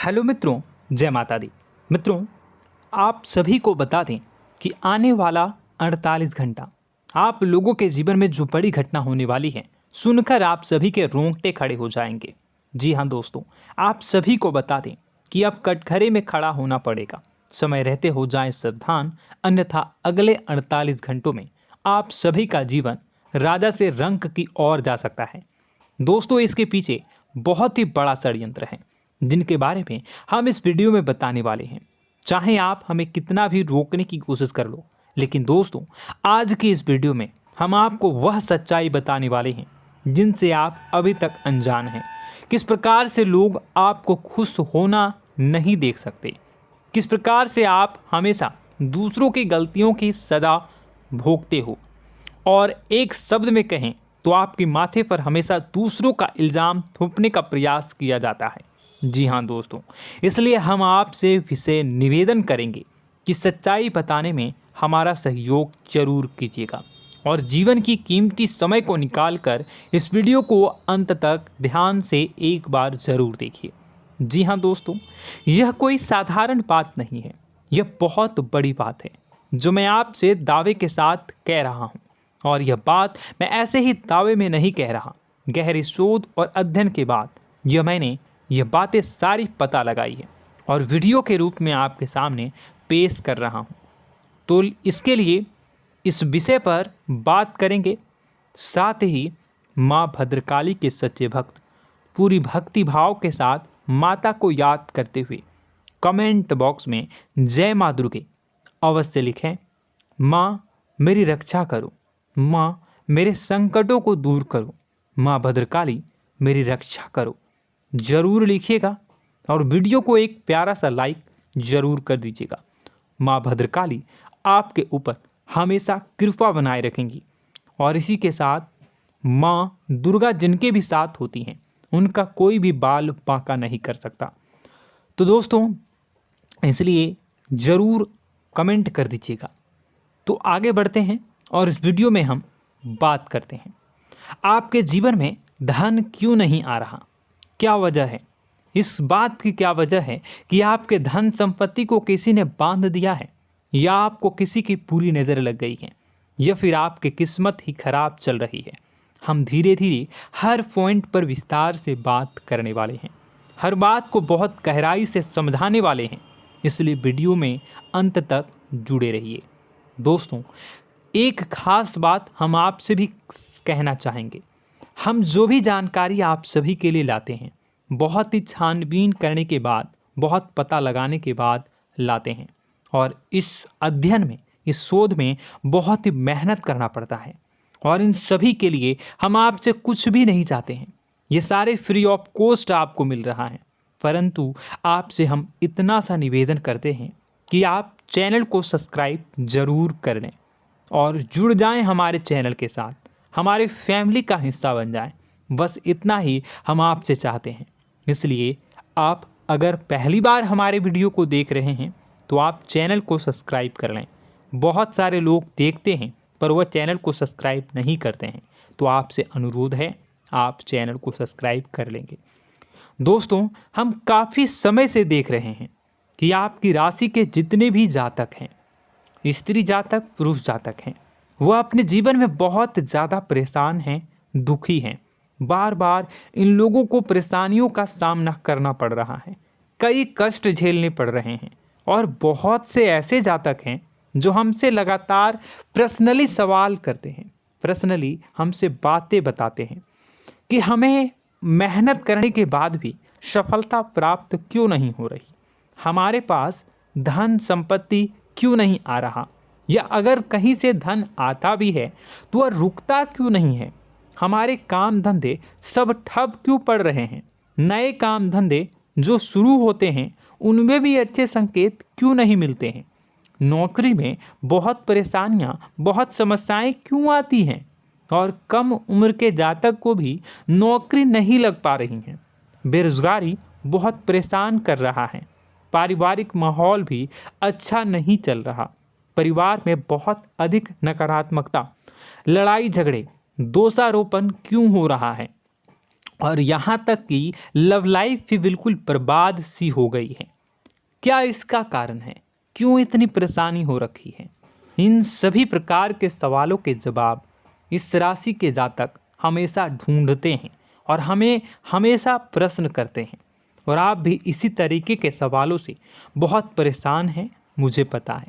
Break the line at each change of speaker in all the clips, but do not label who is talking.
Hello मित्रों, जय माता दी। मित्रों, आप सभी को बता दें कि आने वाला 48 घंटा आप लोगों के जीवन में जो बड़ी घटना होने वाली है, सुनकर आप सभी के रोंगटे खड़े हो जाएंगे। जी हाँ दोस्तों, आप सभी को बता दें कि अब कटघरे में खड़ा होना पड़ेगा। समय रहते हो जाएं सावधान, अन्यथा अगले 48 घंटों में आप सभी का जीवन राजा से रंक की ओर जा सकता है। दोस्तों, इसके पीछे बहुत ही बड़ा षड्यंत्र है जिनके बारे में हम इस वीडियो में बताने वाले हैं। चाहे आप हमें कितना भी रोकने की कोशिश कर लो, लेकिन दोस्तों आज की इस वीडियो में हम आपको वह सच्चाई बताने वाले हैं जिनसे आप अभी तक अनजान हैं। किस प्रकार से लोग आपको खुश होना नहीं देख सकते, किस प्रकार से आप हमेशा दूसरों की गलतियों की सज़ा भोगते हो, और एक शब्द में कहें तो आपके माथे पर हमेशा दूसरों का इल्ज़ाम थोपने का प्रयास किया जाता है। जी हाँ दोस्तों, इसलिए हम आपसे विशेष निवेदन करेंगे कि सच्चाई बताने में हमारा सहयोग जरूर कीजिएगा और जीवन की कीमती समय को निकालकर इस वीडियो को अंत तक ध्यान से एक बार ज़रूर देखिए। जी हाँ दोस्तों, यह कोई साधारण बात नहीं है, यह बहुत बड़ी बात है जो मैं आपसे दावे के साथ कह रहा हूँ। और यह बात मैं ऐसे ही दावे में नहीं कह रहा, गहरी शोध और अध्ययन के बाद मैंने यह बातें सारी पता लगाई है और वीडियो के रूप में आपके सामने पेश कर रहा हूँ। तो इसके लिए इस विषय पर बात करेंगे। साथ ही माँ भद्रकाली के सच्चे भक्त पूरी भक्ति भाव के साथ माता को याद करते हुए कमेंट बॉक्स में जय माँ दुर्गे अवश्य लिखें। माँ मेरी रक्षा करो, माँ मेरे संकटों को दूर करो, माँ भद्रकाली मेरी रक्षा करो, ज़रूर लिखिएगा और वीडियो को एक प्यारा सा लाइक ज़रूर कर दीजिएगा। माँ भद्रकाली आपके ऊपर हमेशा कृपा बनाए रखेंगी और इसी के साथ माँ दुर्गा जिनके भी साथ होती हैं उनका कोई भी बाल बांका नहीं कर सकता। तो दोस्तों, इसलिए ज़रूर कमेंट कर दीजिएगा। तो आगे बढ़ते हैं और इस वीडियो में हम बात करते हैं, आपके जीवन में धन क्यों नहीं आ रहा, क्या वजह है। इस बात की क्या वजह है कि आपके धन संपत्ति को किसी ने बांध दिया है, या आपको किसी की पूरी नज़र लग गई है, या फिर आपकी किस्मत ही खराब चल रही है। हम धीरे धीरे हर पॉइंट पर विस्तार से बात करने वाले हैं, हर बात को बहुत गहराई से समझाने वाले हैं, इसलिए वीडियो में अंत तक जुड़े रहिए। दोस्तों, एक खास बात हम आपसे भी कहना चाहेंगे, हम जो भी जानकारी आप सभी के लिए लाते हैं बहुत ही छानबीन करने के बाद, बहुत पता लगाने के बाद लाते हैं, और इस अध्ययन में, इस शोध में बहुत ही मेहनत करना पड़ता है। और इन सभी के लिए हम आपसे कुछ भी नहीं चाहते हैं, ये सारे फ्री ऑफ कॉस्ट आपको मिल रहा है। परंतु आपसे हम इतना सा निवेदन करते हैं कि आप चैनल को सब्सक्राइब ज़रूर कर लें और जुड़ जाएं हमारे चैनल के साथ, हमारे फैमिली का हिस्सा बन जाएं। बस इतना ही हम आपसे चाहते हैं। इसलिए आप अगर पहली बार हमारे वीडियो को देख रहे हैं तो आप चैनल को सब्सक्राइब कर लें। बहुत सारे लोग देखते हैं पर वह चैनल को सब्सक्राइब नहीं करते हैं, तो आपसे अनुरोध है आप चैनल को सब्सक्राइब कर लेंगे। दोस्तों, हम काफ़ी समय से देख रहे हैं कि आपकी राशि के जितने भी जातक हैं, स्त्री जातक, पुरुष जातक हैं, वह अपने जीवन में बहुत ज़्यादा परेशान हैं, दुखी हैं। बार बार इन लोगों को परेशानियों का सामना करना पड़ रहा है, कई कष्ट झेलने पड़ रहे हैं। और बहुत से ऐसे जातक हैं जो हमसे लगातार पर्सनली सवाल करते हैं, पर्सनली हमसे बातें बताते हैं कि हमें मेहनत करने के बाद भी सफलता प्राप्त क्यों नहीं हो रही, हमारे पास धन संपत्ति क्यों नहीं आ रहा, या अगर कहीं से धन आता भी है तो वह रुकता क्यों नहीं है, हमारे काम धंधे सब ठप क्यों पड़ रहे हैं, नए काम धंधे जो शुरू होते हैं उनमें भी अच्छे संकेत क्यों नहीं मिलते हैं, नौकरी में बहुत परेशानियां, बहुत समस्याएं क्यों आती हैं, और कम उम्र के जातक को भी नौकरी नहीं लग पा रही हैं, बेरोजगारी बहुत परेशान कर रहा है, पारिवारिक माहौल भी अच्छा नहीं चल रहा, परिवार में बहुत अधिक नकारात्मकता, लड़ाई झगड़े, दोषारोपण क्यों हो रहा है, और यहाँ तक कि लव लाइफ भी बिल्कुल बर्बाद सी हो गई है। क्या इसका कारण है? क्यों इतनी परेशानी हो रखी है? इन सभी प्रकार के सवालों के जवाब इस राशि के जातक हमेशा ढूंढते हैं और हमें हमेशा प्रश्न करते हैं। और आप भी इसी तरीके के सवालों से बहुत परेशान हैं, मुझे पता है।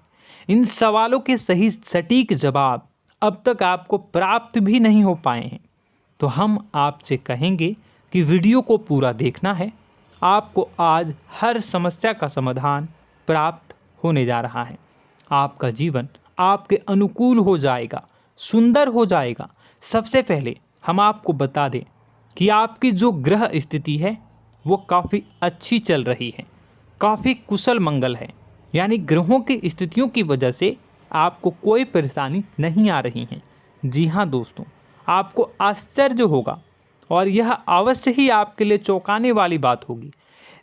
इन सवालों के सही सटीक जवाब अब तक आपको प्राप्त भी नहीं हो पाए हैं, तो हम आपसे कहेंगे कि वीडियो को पूरा देखना है। आपको आज हर समस्या का समाधान प्राप्त होने जा रहा है। आपका जीवन आपके अनुकूल हो जाएगा, सुंदर हो जाएगा। सबसे पहले हम आपको बता दें कि आपकी जो ग्रह स्थिति है वो काफ़ी अच्छी चल रही है, काफ़ी कुशल मंगल है। यानी ग्रहों की स्थितियों की वजह से आपको कोई परेशानी नहीं आ रही है। जी हाँ दोस्तों, आपको आश्चर्य होगा और यह अवश्य ही आपके लिए चौंकाने वाली बात होगी,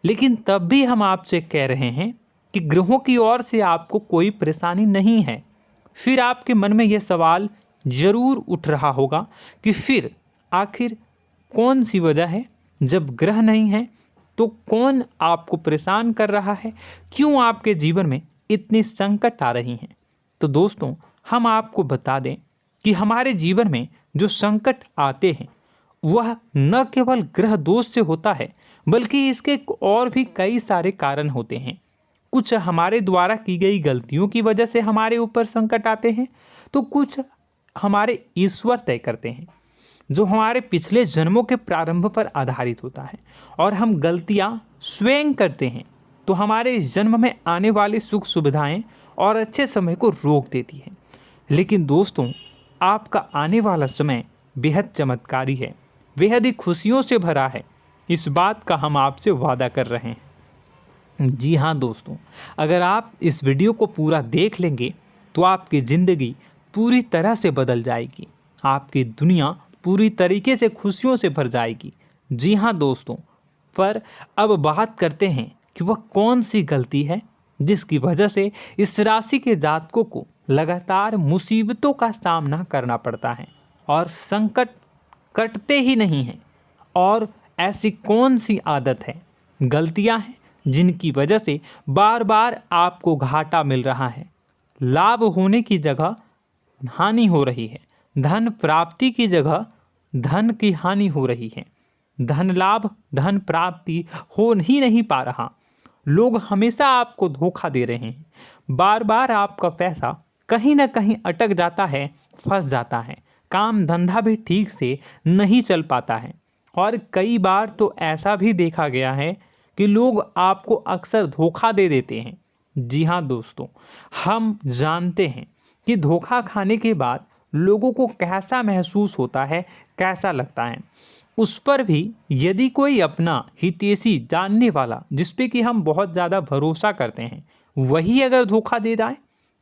लेकिन तब भी हम आपसे कह रहे हैं कि ग्रहों की ओर से आपको कोई परेशानी नहीं है। फिर आपके मन में यह सवाल जरूर उठ रहा होगा कि फिर आखिर कौन सी वजह है? जब ग्रह नहीं है तो कौन आपको परेशान कर रहा है? क्यों आपके जीवन में इतनी संकट आ रही हैं? तो दोस्तों, हम आपको बता दें कि हमारे जीवन में जो संकट आते हैं वह न केवल ग्रह दोष से होता है, बल्कि इसके और भी कई सारे कारण होते हैं। कुछ हमारे द्वारा की गई गलतियों की वजह से हमारे ऊपर संकट आते हैं, तो कुछ हमारे ईश्वर तय करते हैं, जो हमारे पिछले जन्मों के प्रारंभ पर आधारित होता है। और हम गलतियां स्वयं करते हैं तो हमारे इस जन्म में आने वाली सुख सुविधाएं और अच्छे समय को रोक देती है। लेकिन दोस्तों, आपका आने वाला समय बेहद चमत्कारी है, बेहद ही खुशियों से भरा है। इस बात का हम आपसे वादा कर रहे हैं। जी हाँ दोस्तों, अगर आप इस वीडियो को पूरा देख लेंगे तो आपकी ज़िंदगी पूरी तरह से बदल जाएगी, आपकी दुनिया पूरी तरीके से खुशियों से भर जाएगी। जी हाँ दोस्तों, पर अब बात करते हैं कि वह कौन सी गलती है जिसकी वजह से इस राशि के जातकों को लगातार मुसीबतों का सामना करना पड़ता है और संकट कटते ही नहीं हैं। और ऐसी कौन सी आदत है, गलतियां हैं जिनकी वजह से बार बार आपको घाटा मिल रहा है, लाभ होने की जगह हानि हो रही है, धन प्राप्ति की जगह धन की हानि हो रही है, धन लाभ धन प्राप्ति हो ही नहीं पा रहा, लोग हमेशा आपको धोखा दे रहे हैं, बार बार आपका पैसा कहीं ना कहीं अटक जाता है, फंस जाता है, काम धंधा भी ठीक से नहीं चल पाता है। और कई बार तो ऐसा भी देखा गया है कि लोग आपको अक्सर धोखा दे देते हैं। जी हाँ दोस्तों, हम जानते हैं कि धोखा खाने के बाद लोगों को कैसा महसूस होता है, कैसा लगता है। उस पर भी यदि कोई अपना हितैषी जानने वाला, जिस पे कि हम बहुत ज़्यादा भरोसा करते हैं, वही अगर धोखा दे जाए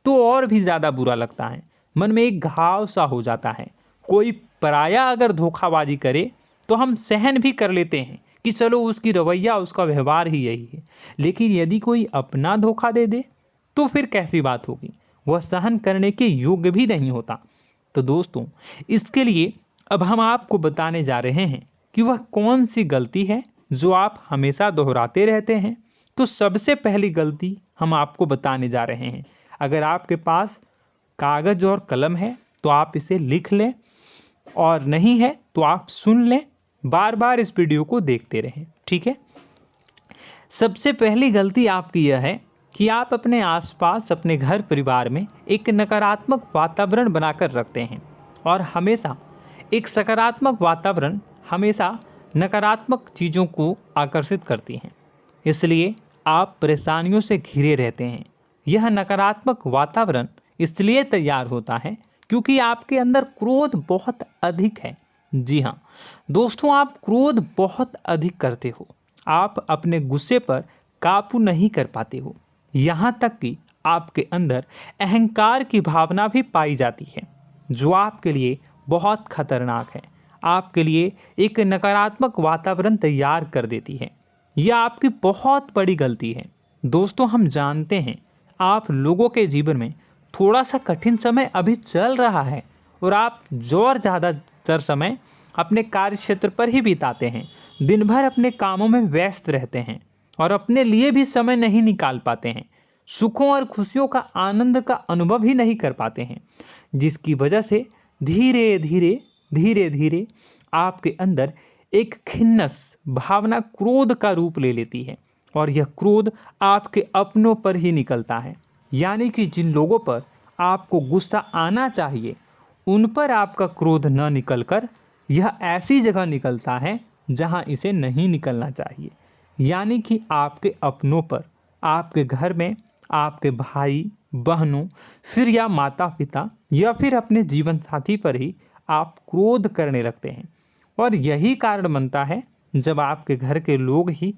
तो और भी ज़्यादा बुरा लगता है, मन में एक घाव सा हो जाता है। कोई पराया अगर धोखाबाजी करे तो हम सहन भी कर लेते हैं कि चलो उसकी रवैया, उसका व्यवहार ही यही है। लेकिन यदि कोई अपना धोखा दे दे तो फिर कैसी बात होगी, वह सहन करने के योग्य भी नहीं होता। तो दोस्तों, इसके लिए अब हम आपको बताने जा रहे हैं कि वह कौन सी गलती है जो आप हमेशा दोहराते रहते हैं। तो सबसे पहली गलती हम आपको बताने जा रहे हैं। अगर आपके पास कागज़ और कलम है तो आप इसे लिख लें, और नहीं है तो आप सुन लें, बार बार इस वीडियो को देखते रहें, ठीक है। सबसे पहली गलती आपकी यह है कि आप अपने आसपास, अपने घर परिवार में एक नकारात्मक वातावरण बनाकर रखते हैं। और हमेशा एक सकारात्मक वातावरण हमेशा नकारात्मक चीज़ों को आकर्षित करती हैं, इसलिए आप परेशानियों से घिरे रहते हैं। यह नकारात्मक वातावरण इसलिए तैयार होता है क्योंकि आपके अंदर क्रोध बहुत अधिक है। जी हाँ दोस्तों, आप क्रोध बहुत अधिक करते हो, आप अपने गुस्से पर काबू नहीं कर पाते हो, यहाँ तक कि आपके अंदर अहंकार की भावना भी पाई जाती है, जो आपके लिए बहुत खतरनाक है, आपके लिए एक नकारात्मक वातावरण तैयार कर देती है। यह आपकी बहुत बड़ी गलती है। दोस्तों, हम जानते हैं आप लोगों के जीवन में थोड़ा सा कठिन समय अभी चल रहा है और आप और ज़्यादातर समय अपने कार्य क्षेत्र पर ही बिताते हैं, दिन भर अपने कामों में व्यस्त रहते हैं और अपने लिए भी समय नहीं निकाल पाते हैं, सुखों और खुशियों का आनंद का अनुभव ही नहीं कर पाते हैं, जिसकी वजह से धीरे धीरे धीरे धीरे आपके अंदर एक खिन्नस भावना क्रोध का रूप ले लेती है और यह क्रोध आपके अपनों पर ही निकलता है। यानी कि जिन लोगों पर आपको गुस्सा आना चाहिए उन पर आपका क्रोध न निकलकर यह ऐसी जगह निकलता है जहां इसे नहीं निकलना चाहिए। यानी कि आपके अपनों पर, आपके घर में, आपके भाई बहनों, फिर या माता पिता या फिर अपने जीवन साथी पर ही आप क्रोध करने लगते हैं। और यही कारण बनता है जब आपके घर के लोग ही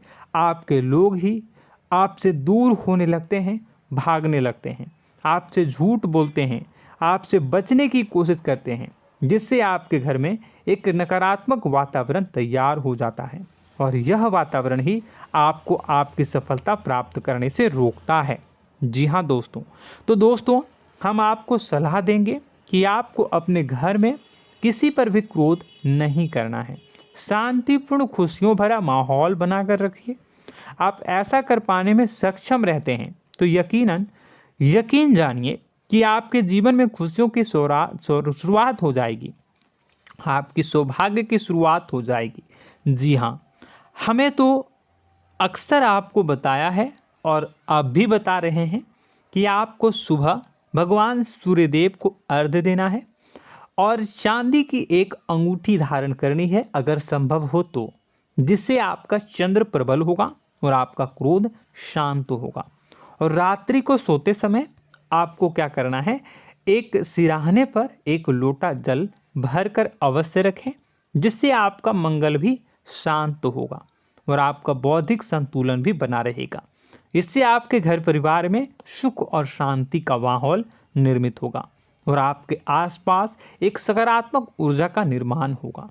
आपसे दूर होने लगते हैं, भागने लगते हैं, आपसे झूठ बोलते हैं, आपसे बचने की कोशिश करते हैं, जिससे आपके घर में एक नकारात्मक वातावरण तैयार हो जाता है और यह वातावरण ही आपको आपकी सफलता प्राप्त करने से रोकता है। जी हाँ दोस्तों, तो दोस्तों हम आपको सलाह देंगे कि आपको अपने घर में किसी पर भी क्रोध नहीं करना है। शांतिपूर्ण खुशियों भरा माहौल बनाकर रखिए। आप ऐसा कर पाने में सक्षम रहते हैं तो यकीन जानिए कि आपके जीवन में खुशियों की शुरुआत हो जाएगी, आपकी सौभाग्य की शुरुआत हो जाएगी। जी हाँ, हमें तो अक्सर आपको बताया है और आप भी बता रहे हैं कि आपको सुबह भगवान सूर्यदेव को अर्घ्य देना है और चांदी की एक अंगूठी धारण करनी है अगर संभव हो तो, जिससे आपका चंद्र प्रबल होगा और आपका क्रोध शांत होगा। और रात्रि को सोते समय आपको क्या करना है, एक सिराहने पर एक लोटा जल भरकर अवश्य रखें, जिससे आपका मंगल भी शांत होगा और आपका बौद्धिक संतुलन भी बना रहेगा। इससे आपके घर परिवार में सुख और शांति का माहौल निर्मित होगा और आपके आसपास एक सकारात्मक ऊर्जा का निर्माण होगा।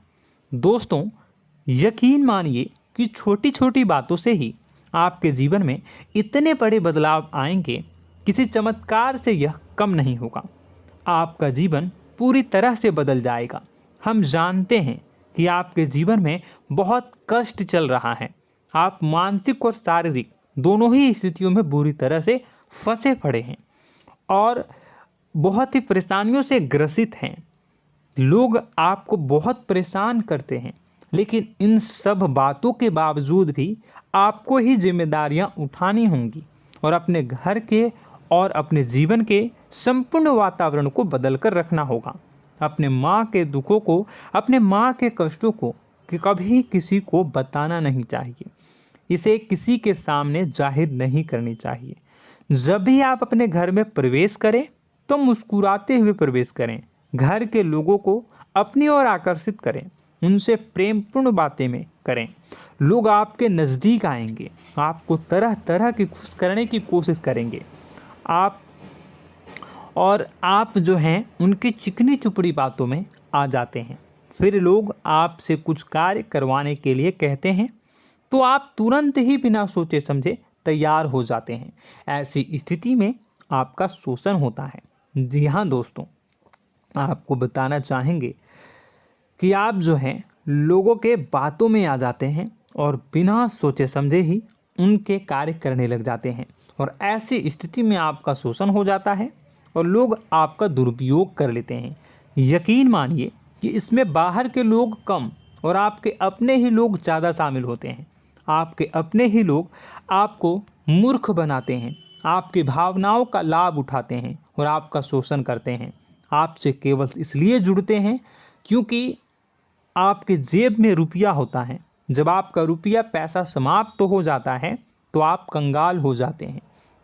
दोस्तों यकीन मानिए कि छोटी छोटी बातों से ही आपके जीवन में इतने बड़े बदलाव आएंगे, किसी चमत्कार से यह कम नहीं होगा। आपका जीवन पूरी तरह से बदल जाएगा। हम जानते हैं कि आपके जीवन में बहुत कष्ट चल रहा है, आप मानसिक और शारीरिक दोनों ही स्थितियों में बुरी तरह से फंसे पड़े हैं और बहुत ही परेशानियों से ग्रसित हैं। लोग आपको बहुत परेशान करते हैं, लेकिन इन सब बातों के बावजूद भी आपको ही जिम्मेदारियां उठानी होंगी और अपने घर के और अपने जीवन के संपूर्ण वातावरण को बदल कर रखना होगा। अपने माँ के दुखों को, अपने माँ के कष्टों को कभी किसी को बताना नहीं चाहिए, इसे किसी के सामने जाहिर नहीं करनी चाहिए। जब भी आप अपने घर में प्रवेश करें तो मुस्कुराते हुए प्रवेश करें, घर के लोगों को अपनी ओर आकर्षित करें, उनसे प्रेमपूर्ण बातें में करें। लोग आपके नज़दीक आएंगे, आपको तरह तरह की खुश करने की कोशिश करेंगे। आप जो हैं उनकी चिकनी चुपड़ी बातों में आ जाते हैं। फिर लोग आपसे कुछ कार्य करवाने के लिए कहते हैं तो आप तुरंत ही बिना सोचे समझे तैयार हो जाते हैं। ऐसी स्थिति में आपका शोषण होता है। जी हाँ दोस्तों, आपको बताना चाहेंगे कि आप जो हैं लोगों के बातों में आ जाते हैं और बिना सोचे समझे ही उनके कार्य करने लग जाते हैं और ऐसी स्थिति में आपका शोषण हो जाता है और लोग आपका दुरुपयोग कर लेते हैं। यकीन मानिए कि इसमें बाहर के लोग कम और आपके अपने ही लोग ज़्यादा शामिल होते हैं। आपके अपने ही लोग आपको मूर्ख बनाते हैं, आपकी भावनाओं का लाभ उठाते हैं और आपका शोषण करते हैं। आपसे केवल इसलिए जुड़ते हैं क्योंकि आपके जेब में रुपया होता है। जब आपका रुपया पैसा समाप्त हो जाता है तो आप कंगाल हो जाते हैं,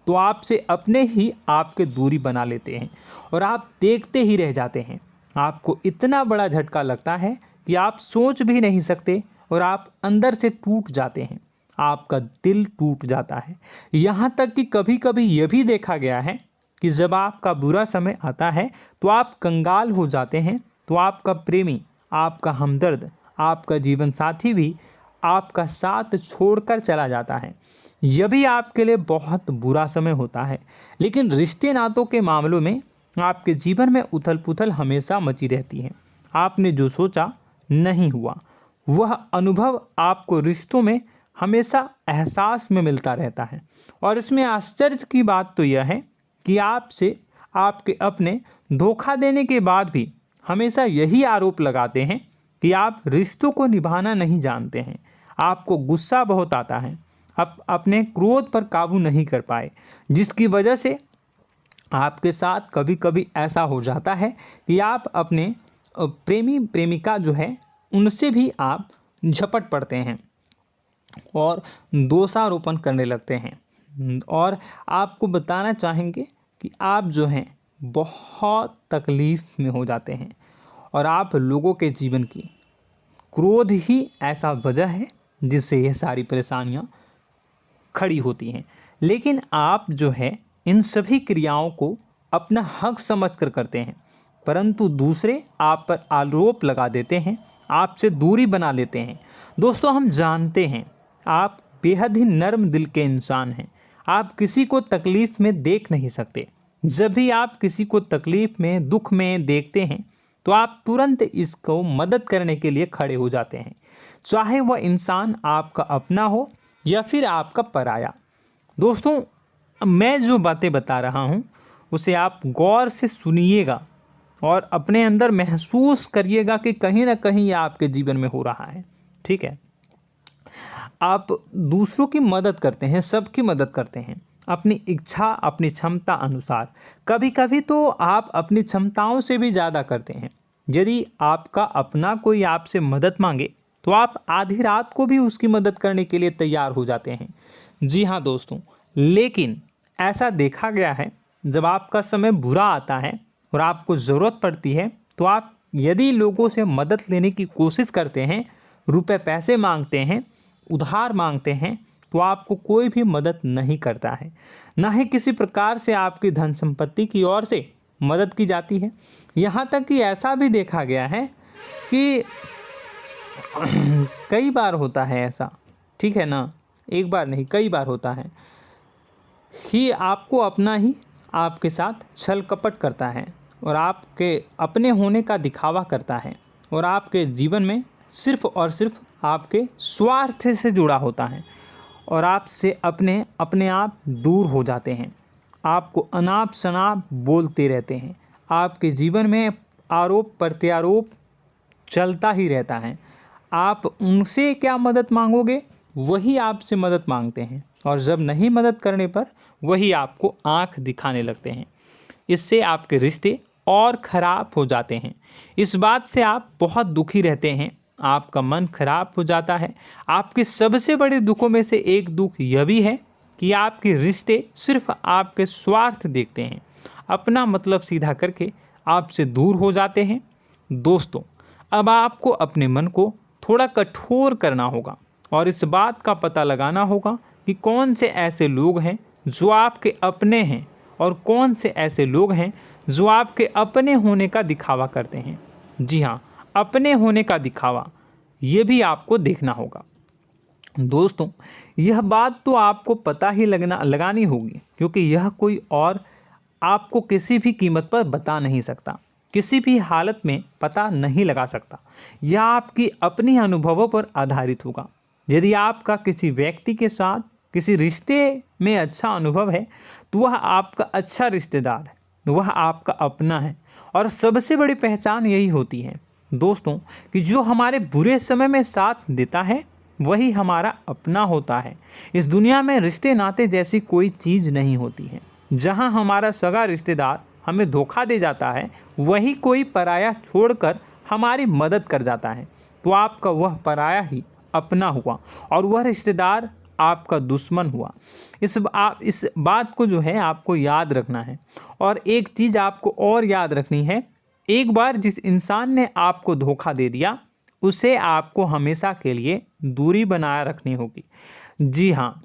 तो आपसे अपने ही आपके दूरी बना लेते हैं और आप देखते ही रह जाते हैं। आपको इतना बड़ा झटका लगता है कि आप सोच भी नहीं सकते और आप अंदर से टूट जाते हैं, आपका दिल टूट जाता है। यहाँ तक कि कभी कभी यह भी देखा गया है कि जब आपका बुरा समय आता है तो आप कंगाल हो जाते हैं, तो आपका प्रेमी, आपका हमदर्द, आपका जीवन साथी भी आपका साथ छोड़कर चला जाता है। यह भी आपके लिए बहुत बुरा समय होता है। लेकिन रिश्ते नातों के मामलों में आपके जीवन में उथल पुथल हमेशा मची रहती है। आपने जो सोचा नहीं हुआ। वह अनुभव आपको रिश्तों में हमेशा एहसास में मिलता रहता है। और इसमें आश्चर्य की बात तो यह है कि आपसे आपके अपने धोखा देने के बाद भी हमेशा यही आरोप लगाते हैं कि आप रिश्तों को निभाना नहीं जानते हैं। आपको गुस्सा बहुत आता है, आप अपने क्रोध पर काबू नहीं कर पाए, जिसकी वजह से आपके साथ कभी कभी ऐसा हो जाता है कि आप अपने प्रेमी प्रेमिका जो है उनसे भी आप झपट पड़ते हैं और दोषारोपण करने लगते हैं। और आपको बताना चाहेंगे कि आप जो हैं बहुत तकलीफ़ में हो जाते हैं और आप लोगों के जीवन की क्रोध ही ऐसा वजह है जिससे यह सारी परेशानियां खड़ी होती हैं। लेकिन आप जो है इन सभी क्रियाओं को अपना हक समझकर करते हैं, परंतु दूसरे आप पर आरोप लगा देते हैं, आपसे दूरी बना लेते हैं। दोस्तों, हम जानते हैं आप बेहद ही नर्म दिल के इंसान हैं। आप किसी को तकलीफ़ में देख नहीं सकते। जब भी आप किसी को तकलीफ़ में, दुख में देखते हैं तो आप तुरंत इसको मदद करने के लिए खड़े हो जाते हैं, चाहे वह इंसान आपका अपना हो या फिर आपका पराया। दोस्तों, मैं जो बातें बता रहा हूँ उसे आप गौर से सुनिएगा और अपने अंदर महसूस करिएगा कि कहीं ना कहीं यह आपके जीवन में हो रहा है। ठीक है, आप दूसरों की मदद करते हैं, सबकी मदद करते हैं अपनी इच्छा, अपनी क्षमता अनुसार। कभी कभी तो आप अपनी क्षमताओं से भी ज़्यादा करते हैं। यदि आपका अपना कोई आपसे मदद मांगे तो आप आधी रात को भी उसकी मदद करने के लिए तैयार हो जाते हैं। जी हाँ दोस्तों, लेकिन ऐसा देखा गया है जब आपका समय बुरा आता है और आपको ज़रूरत पड़ती है तो आप यदि लोगों से मदद लेने की कोशिश करते हैं, रुपए पैसे मांगते हैं, उधार मांगते हैं, तो आपको कोई भी मदद नहीं करता है। ना ही किसी प्रकार से आपकी धन संपत्ति की ओर से मदद की जाती है। यहाँ तक कि ऐसा भी देखा गया है कि कई बार होता है ऐसा, ठीक है ना, एक बार नहीं कई बार होता है कि आपको अपना ही आपके साथ छल कपट करता है और आपके अपने होने का दिखावा करता है और आपके जीवन में सिर्फ और सिर्फ आपके स्वार्थ से जुड़ा होता है और आपसे अपने आप दूर हो जाते हैं। आपको अनाप शनाप बोलते रहते हैं। आपके जीवन में आरोप प्रत्यारोप चलता ही रहता है। आप उनसे क्या मदद मांगोगे, वही आपसे मदद मांगते हैं और जब नहीं मदद करने पर वही आपको आंख दिखाने लगते हैं। इससे आपके रिश्ते और ख़राब हो जाते हैं। इस बात से आप बहुत दुखी रहते हैं, आपका मन खराब हो जाता है। आपके सबसे बड़े दुखों में से एक दुख यह भी है कि आपके रिश्ते सिर्फ आपके स्वार्थ देखते हैं, अपना मतलब सीधा करके आपसे दूर हो जाते हैं। दोस्तों, अब आपको अपने मन को थोड़ा कठोर करना होगा और इस बात का पता लगाना होगा कि कौन से ऐसे लोग हैं जो आपके अपने हैं और कौन से ऐसे लोग हैं जो आपके अपने होने का दिखावा करते हैं। जी हाँ, अपने होने का दिखावा, ये भी आपको देखना होगा। दोस्तों, यह बात तो आपको पता ही लगानी होगी, क्योंकि यह कोई और आपको किसी भी कीमत पर बता नहीं सकता, किसी भी हालत में पता नहीं लगा सकता। यह आपकी अपनी अनुभवों पर आधारित होगा। यदि आपका किसी व्यक्ति के साथ किसी रिश्ते में अच्छा अनुभव है तो वह आपका अच्छा रिश्तेदार है, वह आपका अपना है। और सबसे बड़ी पहचान यही होती है दोस्तों कि जो हमारे बुरे समय में साथ देता है वही हमारा अपना होता है। इस दुनिया में रिश्ते नाते जैसी कोई चीज़ नहीं होती है। जहां हमारा सगा रिश्तेदार हमें धोखा दे जाता है, वही कोई पराया छोड़कर हमारी मदद कर जाता है, तो आपका वह पराया ही अपना हुआ और वह रिश्तेदार आपका दुश्मन हुआ। इस बात को जो है आपको याद रखना है। और एक चीज़ आपको और याद रखनी है, एक बार जिस इंसान ने आपको धोखा दे दिया उसे आपको हमेशा के लिए दूरी बनाए रखनी होगी। जी हाँ,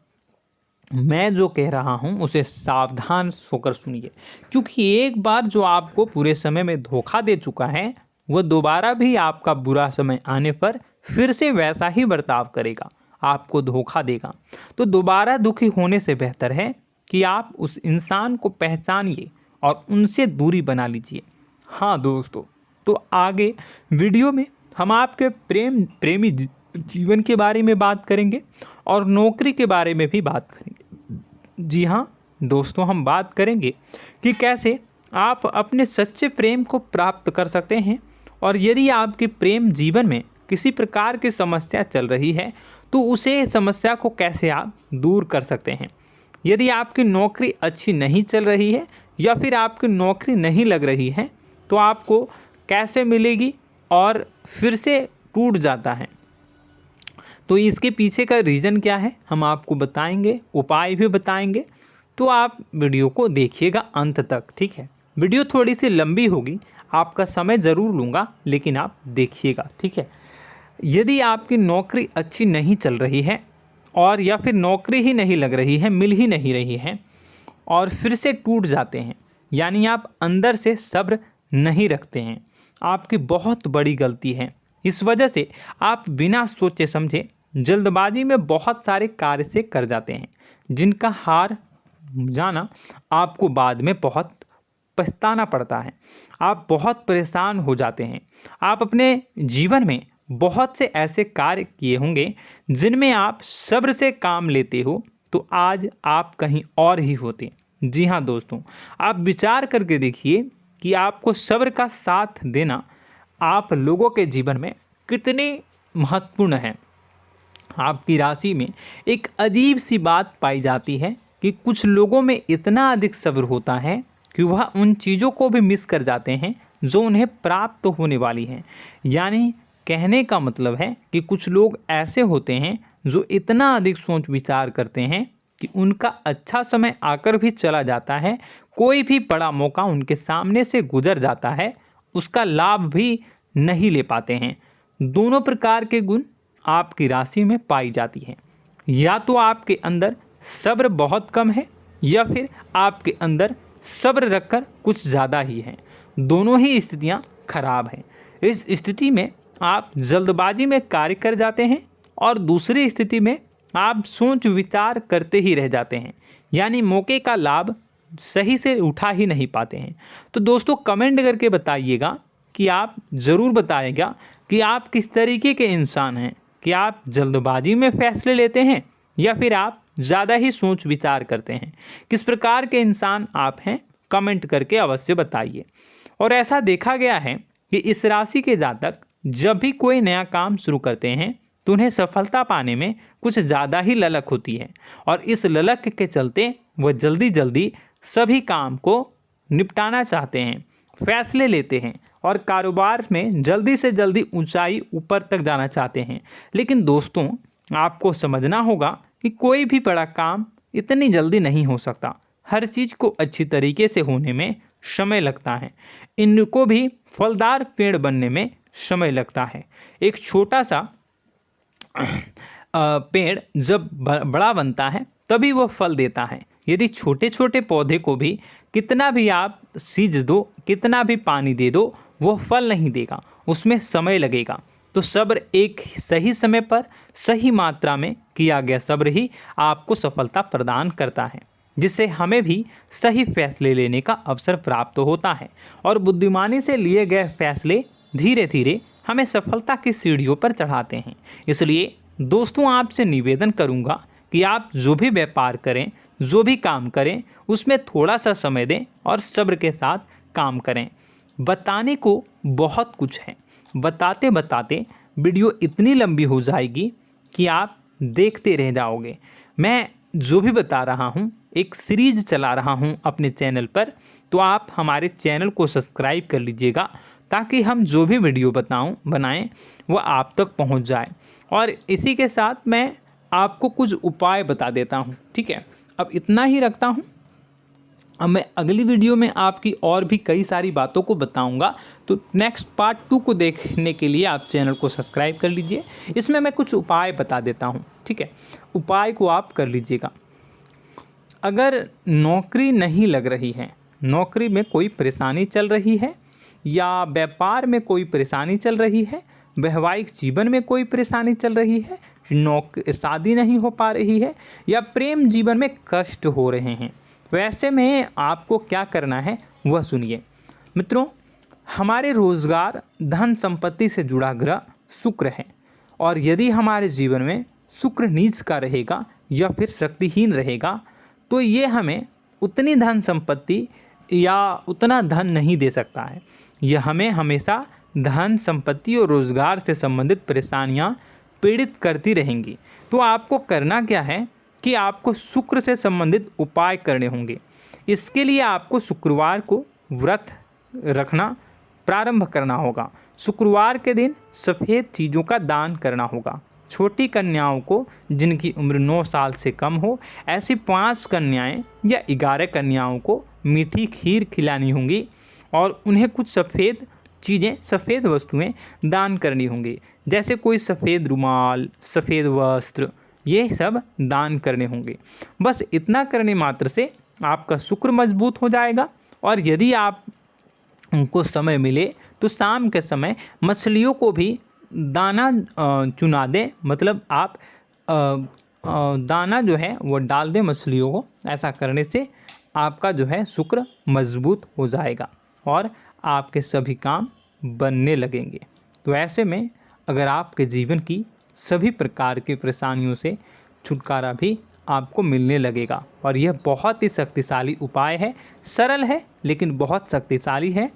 मैं जो कह रहा हूँ उसे सावधान होकर सुनिए, क्योंकि एक बार जो आपको पूरे समय में धोखा दे चुका है वह दोबारा भी आपका बुरा समय आने पर फिर से वैसा ही बर्ताव करेगा, आपको धोखा देगा। तो दोबारा दुखी होने से बेहतर है कि आप उस इंसान को पहचानिए और उनसे दूरी बना लीजिए। हाँ दोस्तों, तो आगे वीडियो में हम आपके प्रेमी जीवन के बारे में बात करेंगे और नौकरी के बारे में भी बात करेंगे। जी हाँ दोस्तों, हम बात करेंगे कि कैसे आप अपने सच्चे प्रेम को प्राप्त कर सकते हैं, और यदि आपके प्रेम जीवन में किसी प्रकार की समस्या चल रही है तो उसे समस्या को कैसे आप दूर कर सकते हैं। यदि आपकी नौकरी अच्छी नहीं चल रही है या फिर आपकी नौकरी नहीं लग रही है तो आपको कैसे मिलेगी और फिर से टूट जाता है, तो इसके पीछे का रीज़न क्या है हम आपको बताएंगे, उपाय भी बताएंगे। तो आप वीडियो को देखिएगा अंत तक, ठीक है। वीडियो थोड़ी सी लंबी होगी, आपका समय ज़रूर लूँगा, लेकिन आप देखिएगा, ठीक है। यदि आपकी नौकरी अच्छी नहीं चल रही है और या फिर नौकरी ही नहीं लग रही है, मिल ही नहीं रही है और फिर से टूट जाते हैं, यानी आप अंदर से सब्र नहीं रखते हैं, आपकी बहुत बड़ी गलती है। इस वजह से आप बिना सोचे समझे जल्दबाजी में बहुत सारे कार्य से कर जाते हैं, जिनका हार जाना आपको बाद में बहुत पछताना पड़ता है। आप बहुत परेशान हो जाते हैं। आप अपने जीवन में बहुत से ऐसे कार्य किए होंगे जिनमें आप सब्र से काम लेते हो, तो आज आप कहीं और ही होते। जी हाँ दोस्तों, आप विचार करके देखिए कि आपको सब्र का साथ देना आप लोगों के जीवन में कितने महत्वपूर्ण है। आपकी राशि में एक अजीब सी बात पाई जाती है कि कुछ लोगों में इतना अधिक सब्र होता है कि वह उन चीज़ों को भी मिस कर जाते हैं जो उन्हें प्राप्त होने वाली हैं। यानी कहने का मतलब है कि कुछ लोग ऐसे होते हैं जो इतना अधिक सोच विचार करते हैं कि उनका अच्छा समय आकर भी चला जाता है, कोई भी बड़ा मौका उनके सामने से गुजर जाता है, उसका लाभ भी नहीं ले पाते हैं। दोनों प्रकार के गुण आपकी राशि में पाई जाती हैं। या तो आपके अंदर सब्र बहुत कम है या फिर आपके अंदर सब्र रखकर कुछ ज़्यादा ही है। दोनों ही स्थितियाँ खराब हैं। इस स्थिति में आप जल्दबाजी में कार्य कर जाते हैं और दूसरी स्थिति में आप सोच विचार करते ही रह जाते हैं, यानी मौके का लाभ सही से उठा ही नहीं पाते हैं। तो दोस्तों कमेंट करके बताइएगा कि आप ज़रूर बताइएगा कि आप किस तरीके के इंसान हैं, कि आप जल्दबाजी में फैसले लेते हैं या फिर आप ज़्यादा ही सोच विचार करते हैं। किस प्रकार के इंसान आप हैं, कमेंट करके अवश्य बताइए। और ऐसा देखा गया है कि इस राशि के जातक जब भी कोई नया काम शुरू करते हैं तो उन्हें सफलता पाने में कुछ ज़्यादा ही ललक होती है, और इस ललक के चलते वह जल्दी जल्दी सभी काम को निपटाना चाहते हैं, फैसले लेते हैं और कारोबार में जल्दी से जल्दी ऊंचाई ऊपर तक जाना चाहते हैं। लेकिन दोस्तों आपको समझना होगा कि कोई भी बड़ा काम इतनी जल्दी नहीं हो सकता। हर चीज़ को अच्छी तरीके से होने में समय लगता है। इनको भी फलदार पेड़ बनने में समय लगता है। एक छोटा सा पेड़ जब बड़ा बनता है तभी वो फल देता है। यदि छोटे छोटे पौधे को भी कितना भी आप सींच दो, कितना भी पानी दे दो, वो फल नहीं देगा, उसमें समय लगेगा। तो सब्र एक सही समय पर सही मात्रा में किया गया सब्र ही आपको सफलता प्रदान करता है, जिससे हमें भी सही फैसले लेने का अवसर प्राप्त होता है। और बुद्धिमानी से लिए गए फैसले धीरे धीरे हमें सफलता की सीढ़ियों पर चढ़ाते हैं। इसलिए दोस्तों आपसे निवेदन करूंगा कि आप जो भी व्यापार करें, जो भी काम करें, उसमें थोड़ा सा समय दें और सब्र के साथ काम करें। बताने को बहुत कुछ है, बताते बताते वीडियो इतनी लंबी हो जाएगी कि आप देखते रह जाओगे। मैं जो भी बता रहा हूँ एक सीरीज चला रहा हूँ अपने चैनल पर, तो आप हमारे चैनल को सब्सक्राइब कर लीजिएगा ताकि हम जो भी वीडियो बनाएं वो आप तक पहुँच जाए। और इसी के साथ मैं आपको कुछ उपाय बता देता हूँ, ठीक है। अब इतना ही रखता हूँ। अब मैं अगली वीडियो में आपकी और भी कई सारी बातों को बताऊंगा, तो नेक्स्ट पार्ट 2 को देखने के लिए आप चैनल को सब्सक्राइब कर लीजिए। इसमें मैं कुछ उपाय बता देता हूं, ठीक है। उपाय को आप कर लीजिएगा। अगर नौकरी नहीं लग रही है, नौकरी में कोई परेशानी चल रही है, या व्यापार में कोई परेशानी चल रही है, वैवाहिक जीवन में कोई परेशानी चल रही है, शादी नहीं हो पा रही है, या प्रेम जीवन में कष्ट हो रहे हैं, वैसे में आपको क्या करना है वह सुनिए। मित्रों, हमारे रोजगार धन संपत्ति से जुड़ा ग्रह शुक्र है, और यदि हमारे जीवन में शुक्र नीच का रहेगा या फिर शक्तिहीन रहेगा तो ये हमें उतनी धन संपत्ति या उतना धन नहीं दे सकता है। यह हमें हमेशा धन संपत्ति और रोजगार से संबंधित परेशानियां पीड़ित करती रहेंगी। तो आपको करना क्या है कि आपको शुक्र से संबंधित उपाय करने होंगे। इसके लिए आपको शुक्रवार को व्रत रखना प्रारंभ करना होगा। शुक्रवार के दिन सफ़ेद चीज़ों का दान करना होगा। छोटी कन्याओं को जिनकी उम्र 9 साल से कम हो, ऐसी 5 कन्याएं या 11 कन्याओं को मीठी खीर खिलानी होंगी और उन्हें कुछ सफ़ेद चीज़ें, सफ़ेद वस्तुएं दान करनी होंगी, जैसे कोई सफ़ेद रुमाल, सफ़ेद वस्त्र, ये सब दान करने होंगे। बस इतना करने मात्र से आपका शुक्र मजबूत हो जाएगा। और यदि आप उनको समय मिले तो शाम के समय मछलियों को भी दाना चुना दें, मतलब आप दाना जो है वो डाल दें मछलियों को। ऐसा करने से आपका जो है शुक्र मजबूत हो जाएगा और आपके सभी काम बनने लगेंगे। तो ऐसे में अगर आपके जीवन की सभी प्रकार की परेशानियों से छुटकारा भी आपको मिलने लगेगा। और यह बहुत ही शक्तिशाली उपाय है, सरल है लेकिन बहुत शक्तिशाली है।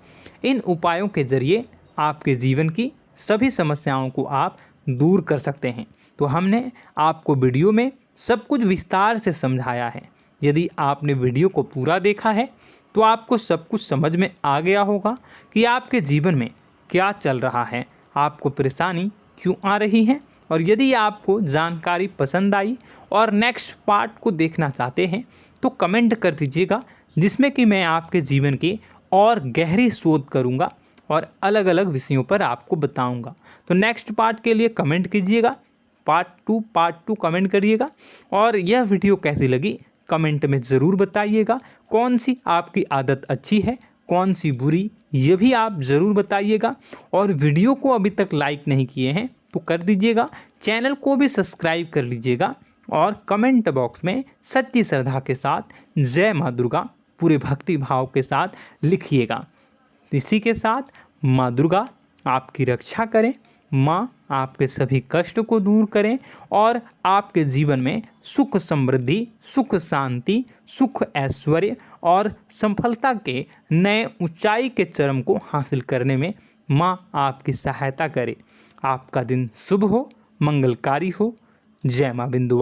इन उपायों के ज़रिए आपके जीवन की सभी समस्याओं को आप दूर कर सकते हैं। तो हमने आपको वीडियो में सब कुछ विस्तार से समझाया है। यदि आपने वीडियो को पूरा देखा है तो आपको सब कुछ समझ में आ गया होगा कि आपके जीवन में क्या चल रहा है, आपको परेशानी क्यों आ रही है। और यदि आपको जानकारी पसंद आई और नेक्स्ट पार्ट को देखना चाहते हैं तो कमेंट कर दीजिएगा, जिसमें कि मैं आपके जीवन की और गहरी शोध करूंगा और अलग अलग विषयों पर आपको बताऊंगा। तो नेक्स्ट पार्ट के लिए कमेंट कीजिएगा, पार्ट टू कमेंट करिएगा। और यह वीडियो कैसी लगी कमेंट में ज़रूर बताइएगा। कौन सी आपकी आदत अच्छी है, कौन सी बुरी, ये भी आप ज़रूर बताइएगा। और वीडियो को अभी तक लाइक नहीं किए हैं तो कर दीजिएगा, चैनल को भी सब्सक्राइब कर लीजिएगा और कमेंट बॉक्स में सच्ची श्रद्धा के साथ जय माँ दुर्गा पूरे भक्ति भाव के साथ लिखिएगा। इसी के साथ माँ दुर्गा आपकी रक्षा करें, माँ आपके सभी कष्ट को दूर करें और आपके जीवन में सुख समृद्धि, सुख शांति, सुख ऐश्वर्य और सफलता के नए ऊंचाई के चरम को हासिल करने में माँ आपकी सहायता करे। आपका दिन शुभ हो, मंगलकारी हो। जय माँ बिंदु।